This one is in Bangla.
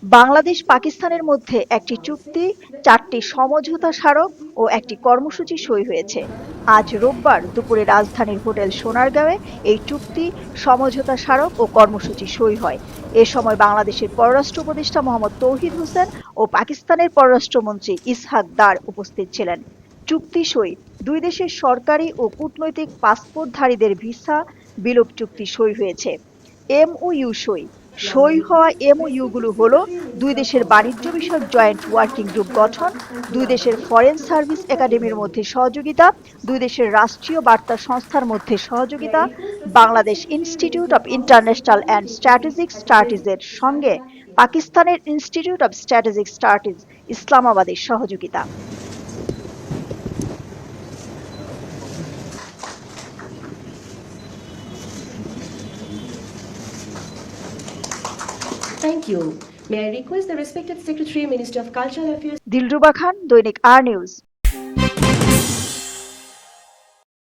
বাংলাদেশ পাকিস্তানের মধ্যে একটি চুক্তি, ৪টি সমঝোতা স্মারক ও একটি কর্মসূচি সই হয়েছে। আজ রোববার দুপুরে রাজধানীর হোটেল সোনারগাঁওয়ে এই চুক্তি, সমঝোতা স্মারক ও কর্মসূচি সই হয়। এ সময় বাংলাদেশের পররাষ্ট্র উপদেষ্টা মোহাম্মদ তৌহিদ হোসেন ও পাকিস্তানের পররাষ্ট্রমন্ত্রী ইসহাক দার উপস্থিত ছিলেন। চুক্তি সই, দুই দেশের সরকারি ও কূটনৈতিক পাসপোর্টধারীদের ভিসা বিলোপ চুক্তি সই হয়েছে। এমওইউ সই, সই হওয়া এমওইউগুলো হলো দুই দেশের বাণিজ্য বিষয়ক জয়েন্ট ওয়ার্কিং গ্রুপ গঠন, দুই দেশের ফরেন সার্ভিস একাডেমির মধ্যে সহযোগিতা, দুই দেশের রাষ্ট্রীয় বার্তা সংস্থার মধ্যে সহযোগিতা, Bangladesh institute of international and strategic স্টাডিজের সঙ্গে পাকিস্তানের ইনস্টিটিউট অব স্ট্র্যাটেজিক স্টাডিজ ইসলামাবাদের সহযোগিতা। Thank you. May I request the respected Secretary, Minister of Cultural Affairs. Dilruba খান, দৈনিক আর নিউজ।